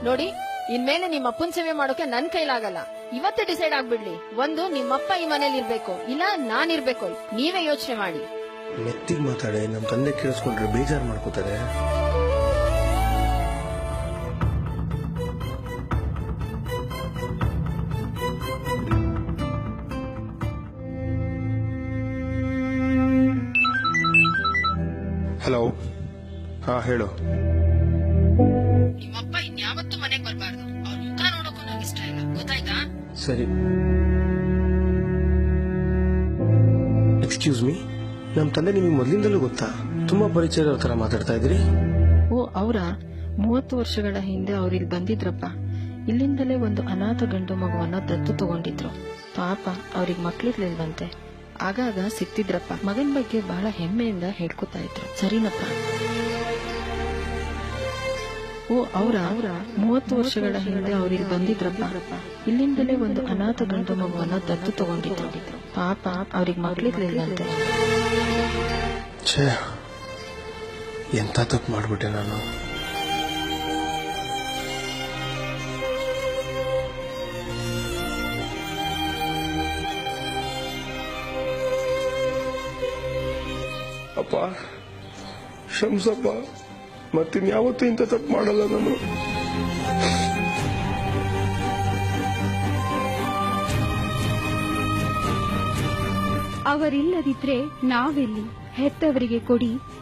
ನೋಡಿ, ಇನ್ಮೇಲೆ ನಿಮ್ಮ ಅಪ್ಪನ್ ಸೇವೆ ಮಾಡೋಕೆ ನನ್ ಕೈಲಾಗಲ್ಲ. ಇವತ್ತೇ ಡಿಸೈಡ್ ಆಗ್ಬಿಡ್ಲಿ. ಒಂದು, ನಿಮ್ಮಪ್ಪ ಈ ಮನೇಲಿ ಇರ್ಬೇಕು, ಇಲ್ಲ ನಾನಿರ್ಬೇಕು. ನೀವೇ ಯೋಚನೆ ಮಾಡಿ. ಮೆತ್ತಿಗೆ ಮಾತಾಡೆ, ನಮ್ ತಂದೆ ಕೇಳಿಸ್ಕೊಂಡ್ರೆ ಬೇಜಾರ್ ಮಾಡ್ಕೋತಾರೆ. ಹಲೋ, ಹಾ ಹೇಳು. ನಿಮ್ಮಪ್ಪ ಇನ್ಯಾವತ್ತೂ ಮನೆಗ್ ಬರ್ಬಾರ್ದು. ಅವ್ರ ಮುಖ ನೋಡೋಕು ನಂಗೆ ಇಷ್ಟ ಇಲ್ಲ, ಗೊತ್ತಾಯ್ತಾ? ಸರಿ. ಎಕ್ಸ್ಕ್ಯೂಸ್ ಮೀ, ನಮ್ ತಂದೆ ನಿಮಗೆ ಮೊದ್ಲಿಂದಲೂ ಗೊತ್ತಾ? ತುಂಬಾ ಪರಿಚಯ ಇರೋ ತರ ಮಾತಾಡ್ತಾ ಇದ್ರಿ. ಓ, ಅವರ 30 ವರ್ಷಗಳ ಹಿಂದೆ ಅವ್ರಿಲ್ ಬಂದಿದ್ರಪ್ಪ. ಇಲ್ಲಿಂದಲೇ ಒಂದು ಅನಾಥ ಗಂಡು ಮಗುವನ್ನ ದತ್ತು ತಗೊಂಡಿದ್ರು. ಪಾಪ ಅವ್ರಿಗೆ ಮಕ್ಳಿರ್ಲಿಲ್ವಂತೆ. ಆಗಾಗ ಸಿಕ್ತಿದ್ರಪ್ಪ. ಮಗನ್ ಬಗ್ಗೆ ಬಹಳ ಹೆಮ್ಮೆಯಿಂದ ಹೇಳ್ಕೊತಾ ಇದ್ರು. ಸರಿನಪ್ಪ? ಓ, ಅವರ 30 ವರ್ಷಗಳ ಹಿಂದೆ ಅವ್ರಿಲ್ ಬಂದಿದ್ರಪ್ಪ. ಇಲ್ಲಿಂದಲೇ ಒಂದು ಅನಾಥ ಗಂಡು ಮಗುವನ್ನ ದತ್ತು ತಗೊಂಡಿದ್ರು. ಪಾಪ ಅವ್ರಿಗೆ ಮಕ್ಳಿರ್ಲಿಲ್ವಂತೆ. ಛೇ, ಎಂತ ತಪ್ಪು ಮಾಡ್ಬಿಟ್ಟೆ ನಾನು. ಅಪ್ಪ, ಶಂಸಪ್ಪ, ಮತ್ತಿನ್ಯಾವತ್ತೂ ಇಂಥ ತಪ್ಪು ಮಾಡಲ್ಲ ನಾನು. ಅವರಿಲ್ಲದಿದ್ರೆ ನಾವೆಲ್ಲಿ? ಹೆತ್ತವರಿಗೆ ಕೊಡಿ